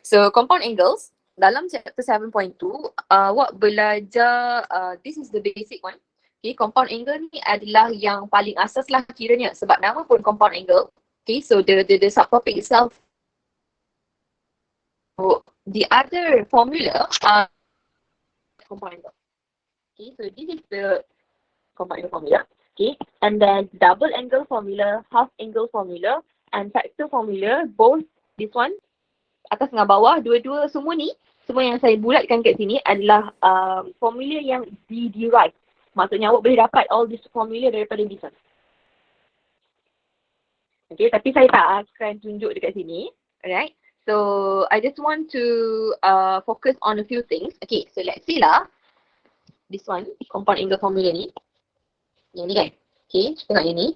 So compound angles, dalam chapter 7.2, awak belajar, this is the basic one. Okay, compound angle ni adalah yang paling asas lah kiranya sebab nama pun compound angle. Okay, so the subtopic itself. So the other formula compound angle. Okay, so this is the compound angle formula. Okay, and then double angle formula, half angle formula, and factor formula, both this one atas dengan bawah, dua-dua semua ni, semua yang saya bulatkan kat sini adalah formula yang derive. Maksudnya awak boleh dapat all this formula daripada this one. Okay, tapi saya tak akan tunjuk dekat sini. Alright, so I just want to focus on a few things. Okay, so let's see lah, this one, compound angle formula ni. Yang ni kan? Okay, tengok yang ni.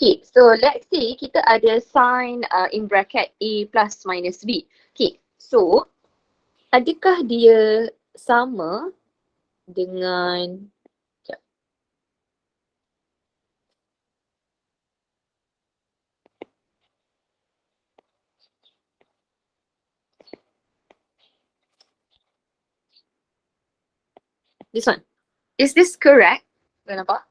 Okay, so let's say kita ada sign in bracket A plus minus B. Okay, so adakah dia sama dengan this one? Is this correct? Nampak?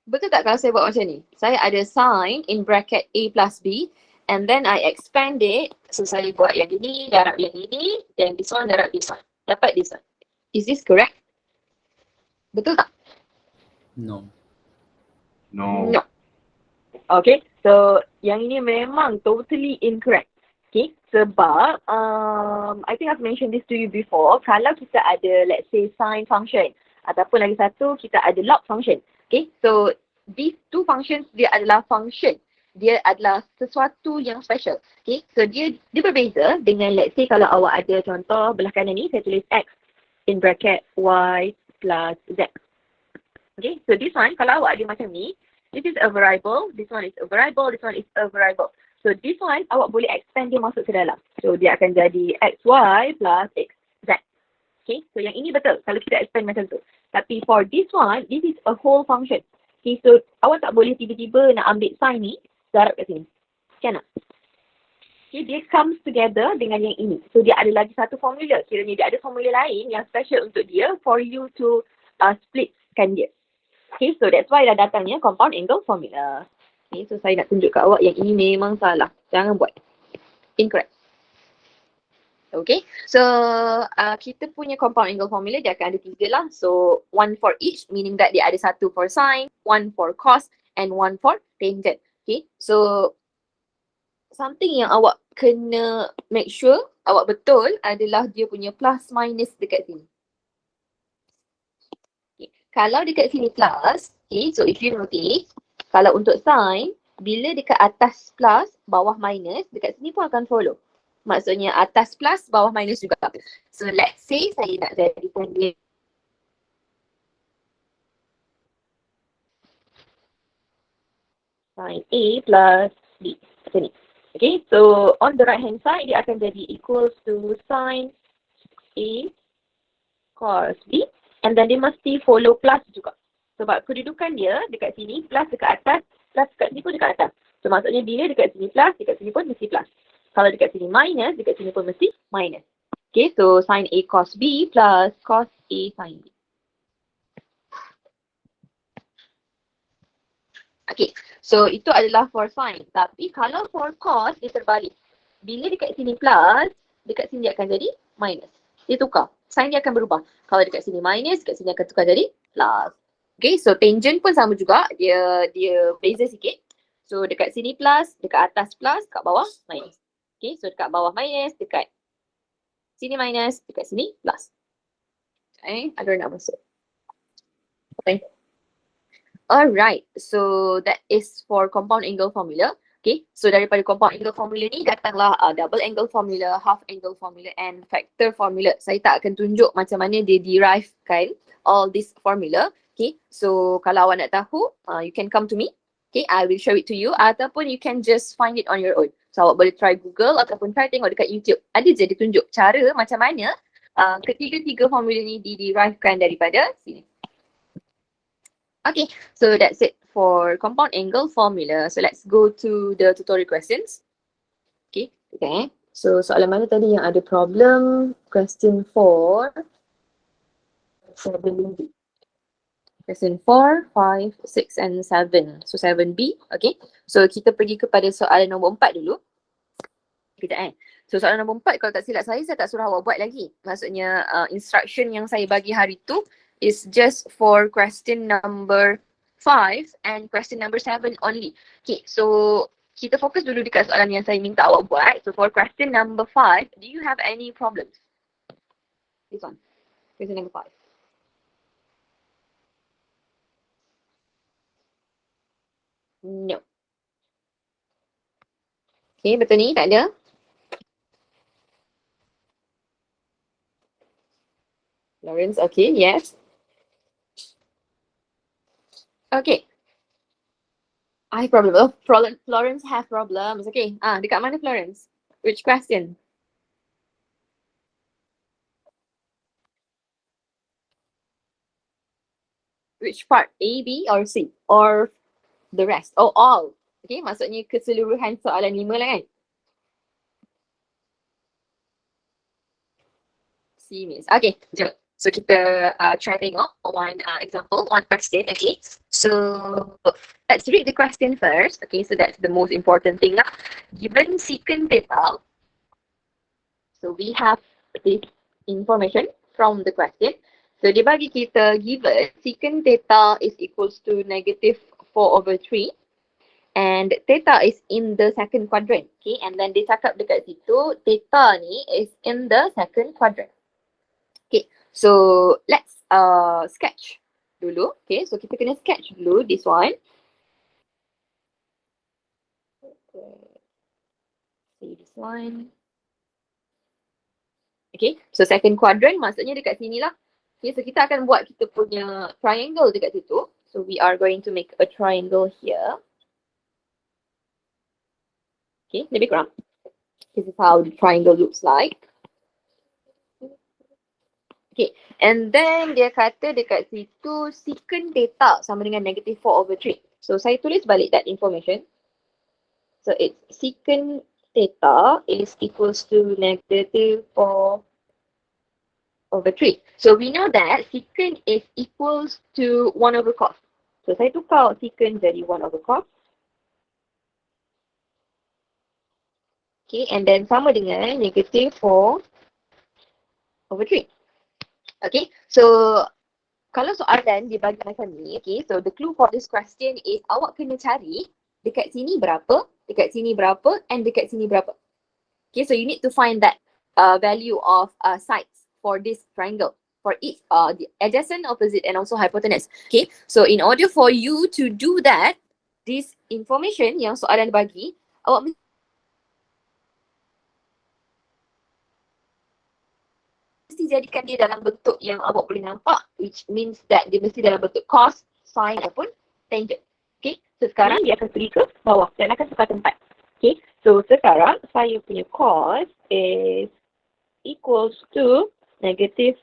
Betul tak kalau saya buat macam ni? Saya ada sign in bracket A plus B and then I expand it. So saya buat yang ini, darab yang ini, then this one, darab this one. Dapat this one. Is this correct? Betul tak? No. No. No. Okay, so yang ini memang totally incorrect. Okay, sebab I think I've mentioned this to you before. Kalau kita ada, let's say, sine function ataupun lagi satu, kita ada log function. Okay, so these two functions dia adalah function. Dia adalah sesuatu yang special. Okay, so dia berbeza dengan, let's say, kalau awak ada contoh belah kanan ni, saya tulis x in bracket y plus z. Okay, so this one, kalau awak ada macam ni, this is a variable, this one is a variable, this one is a variable. So this one, awak boleh expand dia masuk ke dalam. So dia akan jadi xy plus xz. Okay, so yang ini betul kalau kita expand macam tu. Tapi for this one, this is a whole function. Okay, so awak tak boleh tiba-tiba nak ambil sign ni, darab kat sini. Kan tak? Okay, dia comes together dengan yang ini. So dia ada lagi satu formula. Kiranya dia ada formula lain yang special untuk dia for you to splitkan dia. Okay, so that's why dah datangnya compound angle formula. Okay, so saya nak tunjuk kat awak yang ini memang salah. Jangan buat. Incorrect. Okay, so kita punya compound angle formula dia akan ada 3 lah. So one for each, meaning that dia ada satu for sine, one for cos, and one for tangent. Okay, so something yang awak kena make sure awak betul adalah dia punya plus minus dekat sini. Okay. Kalau dekat sini plus, okay, so if you notice, kalau untuk sine, bila dekat atas plus, bawah minus, dekat sini pun akan follow. Maksudnya atas plus, bawah minus juga. So let's say saya nak jadikan dia sin A plus B. Macam ni. Okay, so on the right hand side, dia akan jadi equals to sin A cos B. And then dia mesti follow plus juga. Sebab kedudukan dia dekat sini, plus dekat atas, plus dekat sini pun dekat atas. So maksudnya bila dekat sini plus, dekat sini pun mesti plus. Kalau dekat sini minus, dekat sini pun mesti minus. Okay, so sin A cos B plus cos A sin B. Okay, so itu adalah for sin. Tapi kalau for cos, dia terbalik. Bila dekat sini plus, dekat sini dia akan jadi minus. Dia tukar. Sin dia akan berubah. Kalau dekat sini minus, dekat sini akan tukar jadi plus. Okay, so tangent pun sama juga. Dia beza sikit. So dekat sini plus, dekat atas plus, kat bawah minus. Okay, so dekat bawah minus, dekat sini minus, dekat sini plus. Okay, ada nak masuk. Okay. Alright, so that is for compound angle formula. Okay, so daripada compound angle formula ni datanglah double angle formula, half angle formula and factor formula. Saya tak akan tunjuk macam mana dia derive kan all this formula. Okay, so kalau awak nak tahu, you can come to me. Okay, I will show it to you ataupun you can just find it on your own. So awak boleh try Google ataupun try tengok dekat YouTube. Ada je ditunjuk cara macam mana ketiga-tiga formula ni diderivekan daripada sini. Okay, so that's it for compound angle formula. So let's go to the tutorial questions. Okay, okay. So soalan mana tadi yang ada problem? Question 4, 7B. Question 4, 5, 6 and 7. So 7B, okay. So kita pergi kepada soalan nombor 4 dulu. Kejap So soalan nombor 4 kalau tak silap saya tak suruh awak buat lagi. Maksudnya instruction yang saya bagi hari tu is just for question number 5 and question number 7 only. Okay, so kita fokus dulu dekat soalan yang saya minta awak buat. So for question number 5, do you have any problems? This one, question number 5. No. Okay, betul ni? Tak ada? Lawrence, okay, yes. Okay. I have problem. Oh, Florence have problems. Okay. Dekat mana Florence? Which question? Which part? A, B or C? Or the rest? Oh, all. Okay, maksudnya keseluruhan soalan 5 lah kan? C means. Okay, jom. So kita try tengok one example, one question. Okay, so let's read the question first. Okay, so that's the most important thing lah. Given secant theta, so we have this information from the question. So dia bagi kita given secant theta is equals to negative 4/3 and theta is in the second quadrant. Okay, and then dia cakap dekat situ theta ni is in the second quadrant. Okay, so let's sketch dulu. Okay, so kita kena sketch dulu this one. See this one. Okay, so second quadrant maksudnya dekat sini lah. Okay, so kita akan buat kita punya triangle dekat situ. So we are going to make a triangle here. Okay, lebih kurang. This is how the triangle looks like. Okay, and then dia kata dekat situ secant theta sama dengan negative 4/3. So saya tulis balik that information. So it's secant theta is equals to negative 4/3. So we know that secant is equals to 1/cos. So saya tukar secant jadi 1/cos. Okay, and then sama dengan negative 4/3. Okay, so kalau soalan dia bagi macam ni, okay, so the clue for this question is awak kena cari dekat sini berapa, dekat sini berapa, and dekat sini berapa. Okay, so you need to find that value of sides for this triangle, for each the adjacent, opposite, and also hypotenuse. Okay, so in order for you to do that, this information yang soalan bagi, awak mesti jadikan dia dalam bentuk yang awak boleh nampak, which means that dia mesti dalam bentuk cos, sin ataupun tangent. Okay, so sekarang dia akan pergi ke bawah dan akan tukar tempat. Okay, so sekarang saya punya cos is equals to negative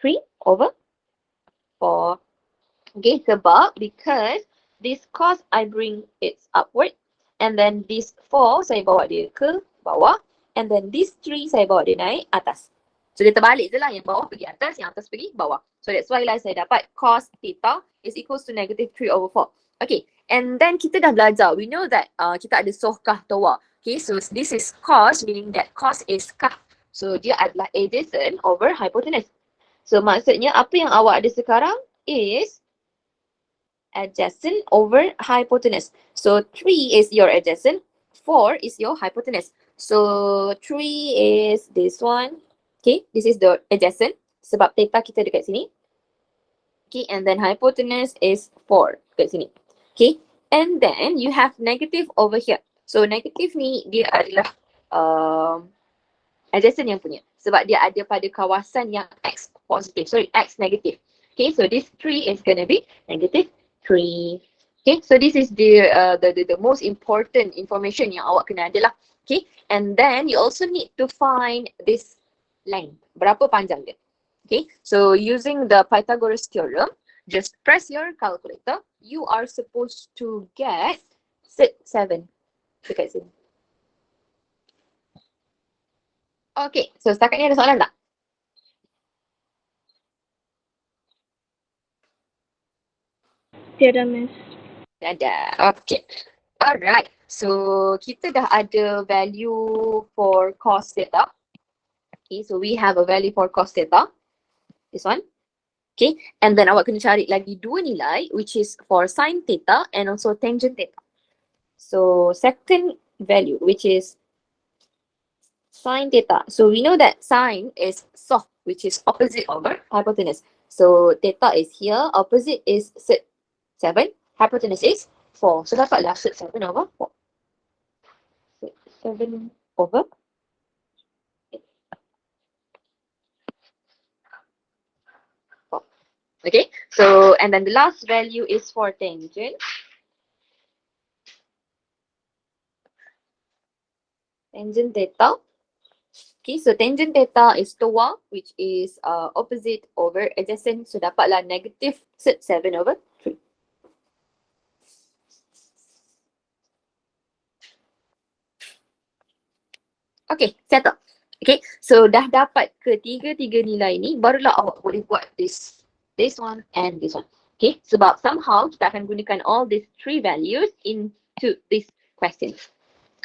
3/4. Okay, sebab because this cos I bring it upward and then this 4 saya bawa dia ke bawah and then this 3 saya bawa dia naik atas. So dia terbalik je lah, yang bawah pergi atas, yang atas pergi bawah. So that's why lah saya dapat cos theta is equals to negative 3/4. Okay, and then kita dah belajar, we know that kita ada soh kah tawa. Okay, so this is cos, meaning that cos is kah. So dia adalah adjacent over hypotenuse. So maksudnya apa yang awak ada sekarang is adjacent over hypotenuse. So 3 is your adjacent, 4 is your hypotenuse. So 3 is this one. Okay, this is the adjacent sebab theta kita dekat sini. Okay, and then hypotenuse is 4 dekat sini. Okay, and then you have negative over here. So negative ni dia adalah adjacent yang punya sebab dia ada pada kawasan yang x positive, x negative. Okay, so this 3 is gonna be negative 3. Okay, so this is the most important information yang awak kena ada lah. Okay, and then you also need to find this length, berapa panjang dia. Okay, so using the Pythagoras theorem, just press your calculator. You are supposed to get 7 dekat sini. Okay, so setakat ni ada soalan tak? Tiada, Miss. Ada. Okay. Alright. So kita dah ada value for cos theta. Okay, so we have a value for cos theta. This one. Okay, and then awak kena cari lagi dua nilai which is for sin theta and also tangent theta. So second value which is sin theta. So we know that sin is soft which is opposite over hypotenuse. So theta is here, opposite is 7, hypotenuse is 4. So dapatlah 7 over 4. 7 over 4. Okay, so and then the last value is for tangent. Tangent theta. Okay, so tangent theta is TOA which is opposite over adjacent. So dapatlah negative 7 over 3. Okay, settle. Okay, so dah dapat ketiga-tiga nilai ni, barulah awak boleh buat this one and this one. Okay, sebab somehow kita akan gunakan all these three values into this question.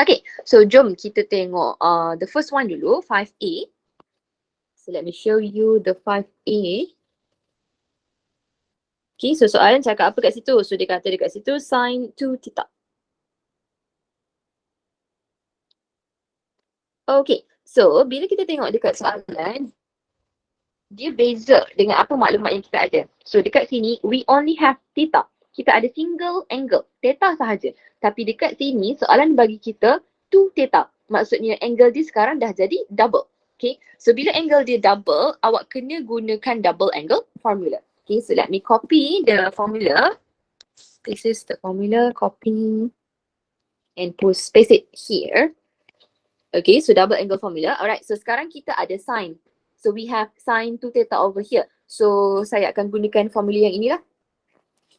Okay, so jom kita tengok the first one dulu, 5A. So let me show you the 5A. Okay, so soalan cakap apa kat situ? So dia kata dekat situ sin 2 theta. Okay, so bila kita tengok dekat soalan, dia beza dengan apa maklumat yang kita ada. So dekat sini, we only have theta. Kita ada single angle, theta sahaja. Tapi dekat sini, soalan bagi kita 2 theta. Maksudnya angle dia sekarang dah jadi double. Okay, so bila angle dia double, awak kena gunakan double angle formula. Okay, so let me copy the formula. This is the formula, copy and paste it here. Okay, so double angle formula. Alright, so sekarang kita ada sin. So we have sin 2 theta over here. So saya akan gunakan formula yang inilah.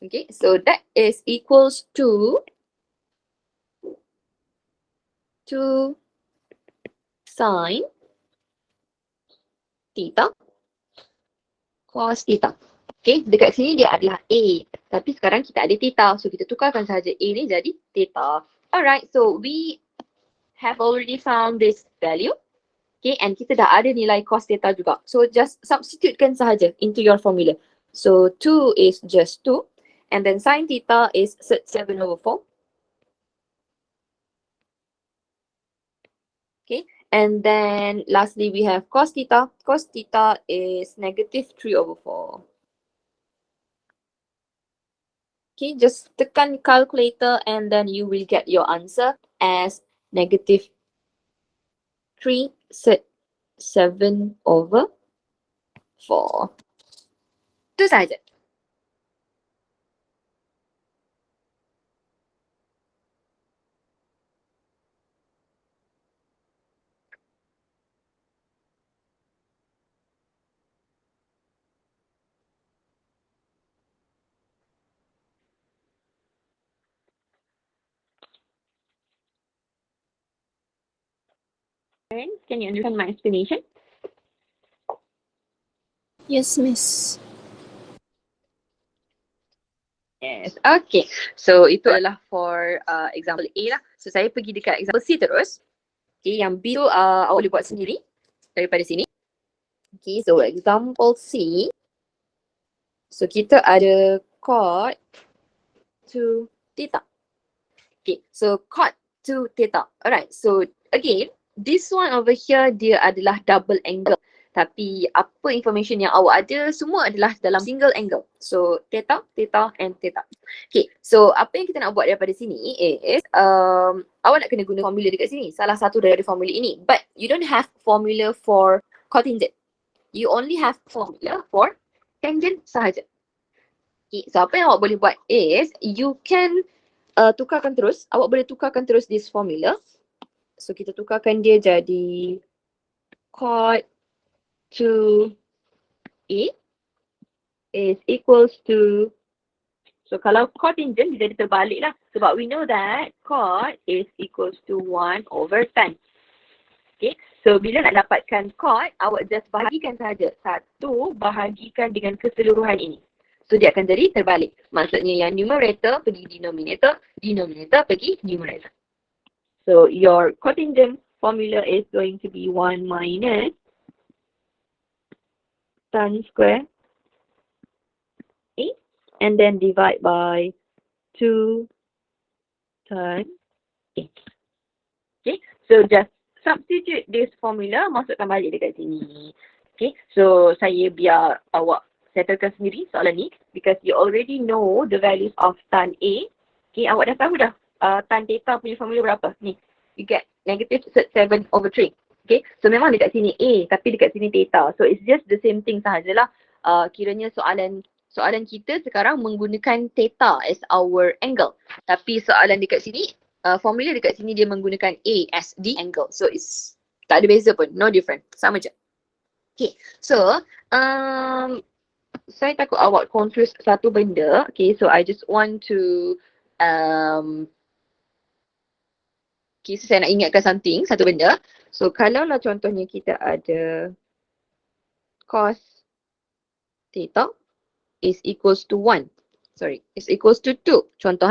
Okay, so that is equals to 2 sin theta cos theta. Okay, dekat sini dia adalah A. Tapi sekarang kita ada theta. So kita tukarkan sahaja A ni jadi theta. Alright, so we have already found this value. Okay, and kita dah ada nilai cos theta juga. So just substitutekan sahaja into your formula. So 2 is just 2. And then sin theta is 7 over 4. Okay, and then lastly we have cos theta. Cos theta is negative 3 over 4. Okay, just tekan calculator and then you will get your answer as negative 3 7 over 4. Itu sahaja. Can you understand my explanation? Yes, Miss. Yes. Okay. So itu adalah for example A lah. So saya pergi dekat example C terus. Okay, yang B tu awak boleh buat sendiri daripada sini. Okay, so example C. So kita ada cot 2 theta. Okay, so cot 2 theta. Alright, so again, this one over here dia adalah double angle. Tapi apa information yang awak ada semua adalah dalam single angle. So theta, theta and theta. Okay, so apa yang kita nak buat daripada sini is awak nak kena guna formula dekat sini. Salah satu dari formula ini. But you don't have formula for cotangent. You only have formula for tangent sahaja. Okay, so apa yang awak boleh buat is you can tukarkan terus. Awak boleh tukarkan terus this formula. So kita tukarkan dia jadi cot 2A. is equals to, so kalau contingent dia jadi terbalik lah. Sebab we know that cot is equals to 1 over tan. Okay, so bila nak dapatkan cot, awak just bahagikan sahaja. 1 bahagikan dengan keseluruhan ini. So dia akan jadi terbalik. Maksudnya yang numerator pergi denominator, denominator pergi numerator. So your contingent formula is going to be 1 minus tan square A, and then divide by 2 tan A. Okay, so just substitute this formula, masukkan balik dekat sini. Okay, so saya biar awak settlekan sendiri soalan ni because you already know the values of tan A. Okay, awak dah tahu dah tan theta punya formula berapa? Ni, you get negative 7 over 3. Okay, so memang dekat sini A tapi dekat sini theta. So it's just the same thing sahajalah. Kiranya soalan kita sekarang menggunakan theta as our angle. Tapi soalan dekat sini, formula dekat sini dia menggunakan A as the angle. So it's tak ada beza pun, no different. Sama je. Okay, so saya takut awak confuse satu benda. Okay, so I just want to okay, so saya nak ingatkan satu benda. So kalau lah contohnya kita ada cos theta is equals to 1. Sorry, is equals to 2. Contoh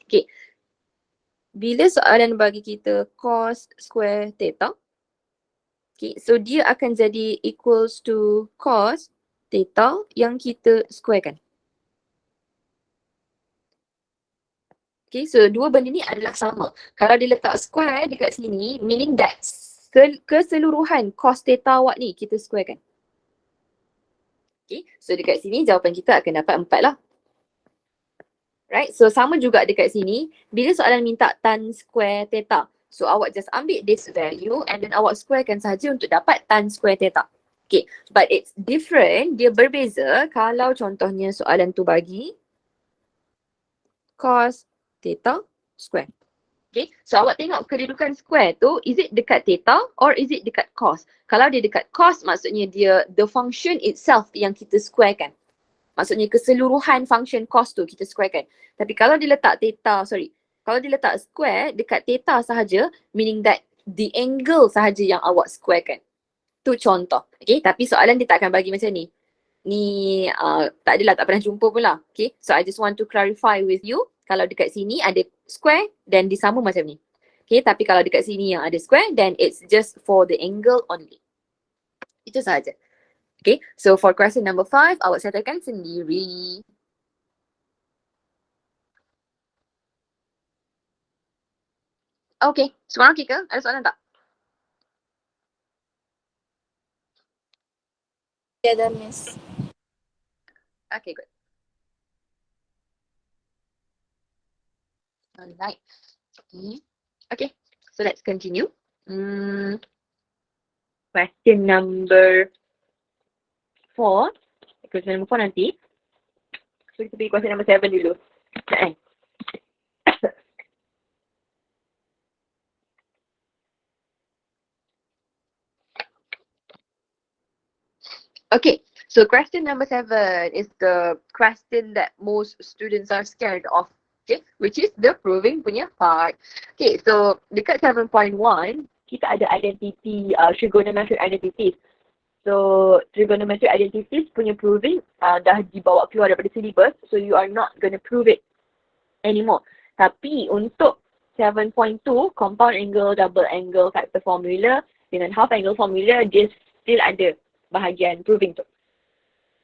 Okay. Bila soalan bagi kita cos square theta, okay, so dia akan jadi equals to cos theta yang kita squarekan. Okay, so dua benda ni adalah sama. Kalau dia letak square dekat sini, meaning that keseluruhan cos theta awak ni kita squarekan. Okay, so dekat sini jawapan kita akan dapat 4 lah. Right, so sama juga dekat sini, bila soalan minta tan square theta, so awak just ambil this value and then awak squarekan sahaja untuk dapat tan square theta. Okay, but it's different, dia berbeza kalau contohnya soalan tu bagi cos theta square. Okay, so awak tengok kedudukan square tu, is it dekat theta or is it dekat cos? Kalau dia dekat cos, maksudnya dia the function itself yang kita squarekan. Maksudnya keseluruhan function cos tu kita squarekan. Tapi kalau dia letak theta, kalau dia letak square dekat theta sahaja, meaning that the angle sahaja yang awak squarekan. Tu contoh. Okay, tapi soalan dia tak akan bagi macam ni. Ni tak adalah, tak pernah jumpa pula. Okay, so I just want to clarify with you. Kalau dekat sini ada square, then disambung macam ni. Okay, tapi kalau dekat sini yang ada square, then it's just for the angle only. Itu sahaja. Okay, so for question number 5, awak settlekan sendiri. Okay, seorang ke? Ada soalan tak? Tiada, Miss. Okay, good. Alright. Okay, so let's continue. Question number 4. Question number 4 nanti. So kita pergi question number 7 dulu. Okay, so question number 7 is the question that most students are scared of, okay, which is the proving punya part. Okay, so dekat 7.1, kita ada identity, trigonometric identities. So trigonometric identities punya proving dah dibawa keluar daripada syllabus, so you are not going to prove it anymore. Tapi untuk 7.2, compound angle, double angle factor formula dengan half angle formula, dia still ada bahagian proving tu.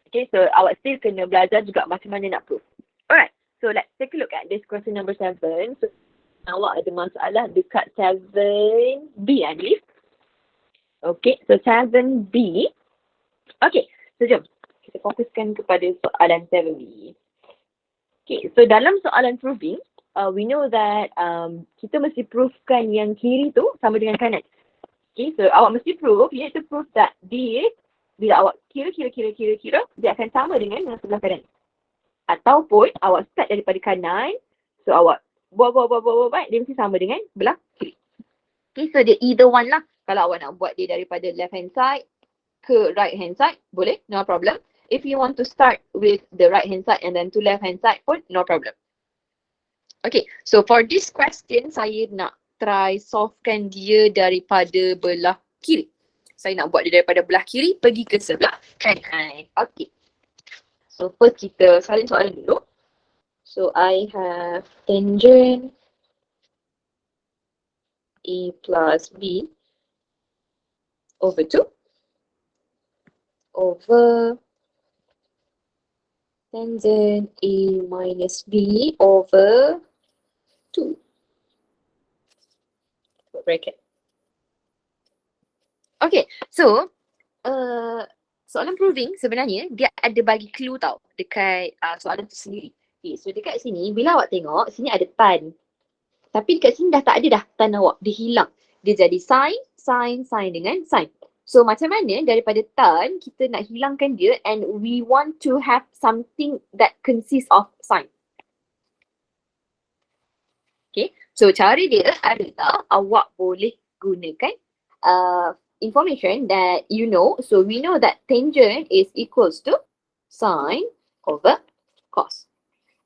Okay, so awak still kena belajar juga macam mana nak prove. Alright, so let's take a look at this question number 7. So awak ada masalah dekat 7B, I believe. Okay, so 7B. Okay, so jom kita fokuskan kepada soalan 7B. Okay, so dalam soalan proving, we know that kita mesti provekan yang kiri tu sama dengan kanan. Okay, so awak mesti prove, you have to prove that this, bila awak kira, dia akan sama dengan yang sebelah kanan. Ataupun awak start daripada kanan, so awak buat, dia mesti sama dengan belah kiri. Okay, so dia either one lah. Kalau awak nak buat dia daripada left hand side ke right hand side, boleh, no problem. If you want to start with the right hand side and then to left hand side pun, no problem. Okay, so for this question, saya nak try solvekan dia daripada belah kiri. Saya nak buat dia daripada belah kiri pergi ke sebelah kanan. Okay. So first kita salin soalan dulu. So I have tangent A plus B over 2 over tangent A minus B over 2. Bracket. Okay, so soalan proving sebenarnya dia ada bagi clue tau dekat soalan tu sendiri. Okay, so dekat sini bila awak tengok sini ada tan. Tapi dekat sini dah tak ada dah tan awak, dia hilang. Dia jadi sin dengan sin. So macam mana daripada tan kita nak hilangkan dia and we want to have something that consists of sin. Okay, so cara dia adalah awak boleh gunakan information that you know. So we know that tangent is equals to sin over cos.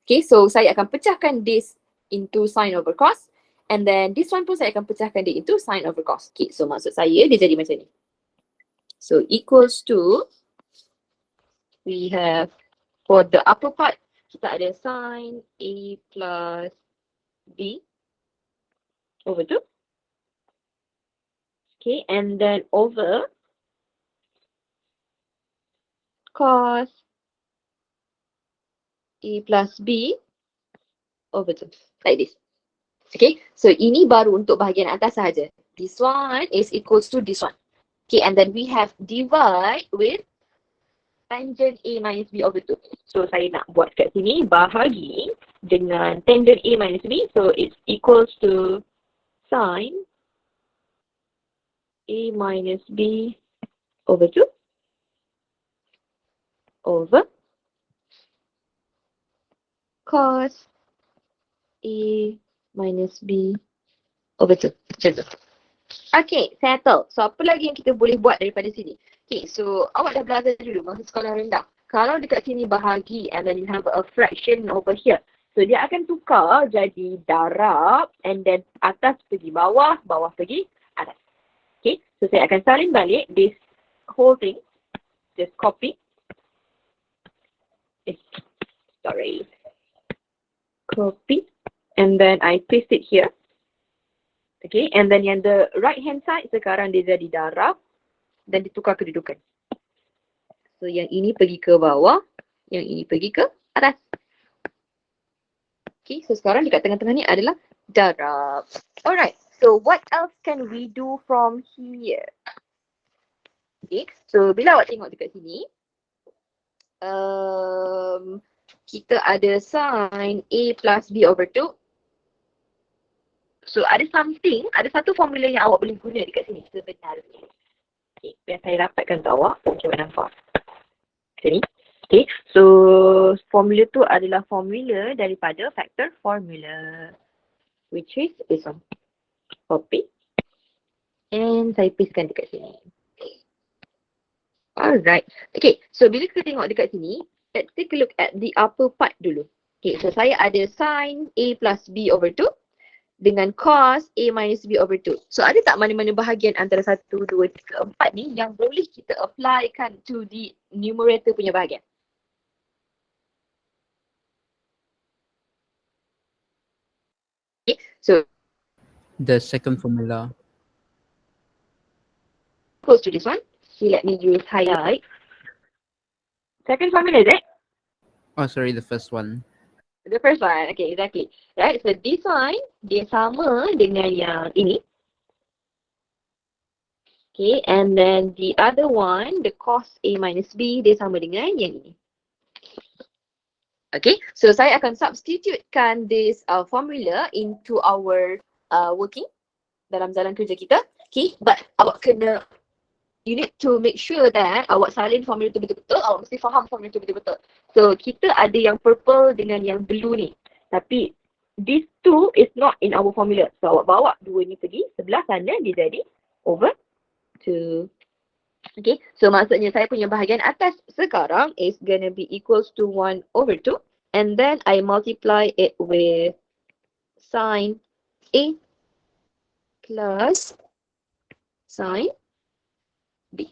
Okay, so saya akan pecahkan this into sin over cos. And then this one pun saya akan pecahkan dia into sin over cos. Okay, so maksud saya dia jadi macam ni. So equals to, we have for the upper part, kita ada sin A plus B over 2. Okay, and then over cos A plus B over 2. Like this. Okay, so ini baru untuk bahagian atas sahaja. This one is equals to this one. Okay, and then we have divide with tangent A minus B over 2. So saya nak buat kat sini bahagi dengan tangent A minus B. So it's equals to sin A minus B over 2 over cos A minus B over 2. Macam tu. Okay, settle. So apa lagi yang kita boleh buat daripada sini? Okay, so awak dah belajar dulu masa sekolah rendah. Kalau dekat sini bahagi and then you have a fraction over here. So dia akan tukar jadi darab and then atas pergi bawah, bawah pergi atas. Okay, so saya akan salin balik this whole thing. Just copy. Sorry. Copy. And then I paste it here. Okay, and then yang the right hand side sekarang dia jadi darab dan ditukar kedudukan. So yang ini pergi ke bawah, yang ini pergi ke atas. Okay, so sekarang dekat tengah-tengah ni adalah darab. Alright, so what else can we do from here? Okay, so bila awak tengok dekat sini, kita ada sin A plus B over 2. So ada satu formula yang awak boleh guna dekat sini sebenarnya. Okay, biar saya rapatkan untuk awak. Okay, awak nampak. Macam ni. Okay, so formula tu adalah formula daripada factor formula. Which is this one. Copy. And saya pastekan dekat sini. Alright. Okay, so bila kita tengok dekat sini, let's take a look at the upper part dulu. Okay, so saya ada sin A plus B over 2. Dengan cos A minus B over 2. So ada tak mana-mana bahagian antara 1, 2, 3, 4 ni yang boleh kita applykan to the numerator punya bahagian? Okay, so the second formula. close to this one. Okay, let me use highlight. Second formula is it? Oh, sorry, the first one. The first one, okay, exactly. Right, so this one, dia sama dengan yang ini. Okay, and then the other one, the cos A minus B, dia sama dengan yang ini. Okay, so saya akan substitutekan this formula into our working dalam jalan kerja kita. Okay, but awak kena, you need to make sure that awak salin formula tu betul-betul, awak mesti faham formula tu betul-betul. So, kita ada yang purple dengan yang blue ni. Tapi, these two is not in our formula. So, awak bawa dua ni pergi sebelah sana, dia jadi over 2. Okay, so maksudnya saya punya bahagian atas sekarang is gonna be equals to 1/2. And then I multiply it with sine A plus sine B.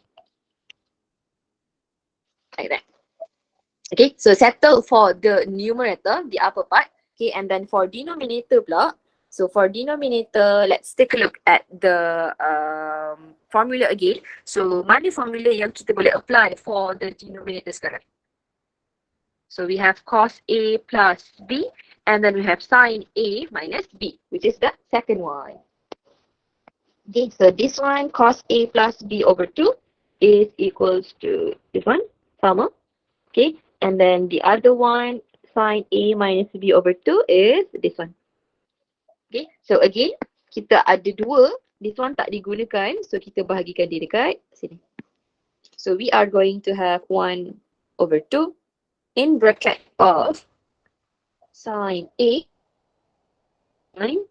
Like that. Okay, so settle for the numerator, the upper part. Okay, and then for denominator pula, so for denominator, let's take a look at the formula again. So, mana formula yang kita boleh apply for the denominator sekarang? So, we have cos A plus B, and then we have sine A minus B, which is the second one. Okay, so this one, cos A plus B over 2 is equals to this one, sama. Okay, and then the other one, sine A minus B over 2 is this one. Okay, so again, kita ada dua. This one tak digunakan, so kita bahagikan dia dekat sini. So we are going to have 1/2 in bracket of sine A sine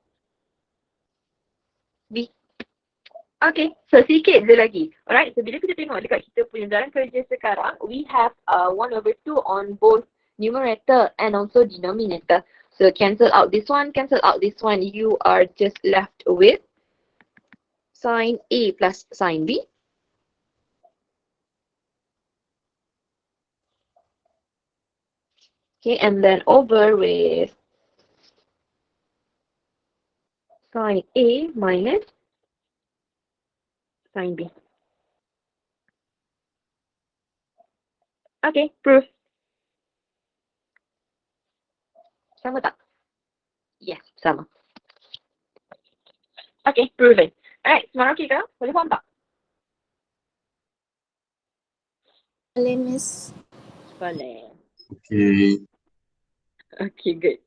B. Okay, so sikit je lagi. Alright, so bila kita tengok dekat kita punya jalan kerja sekarang, we have 1/2 on both numerator and also denominator. So cancel out this one, cancel out this one. You are just left with sine A plus sine B. Okay, and then over with sine A minus sine B. Okay, proof. Sama tak? Yes, sama. Okay, proven. Alright, semua okay ke? Boleh faham tak? Boleh, Miss. Boleh. Okay. Okay, good.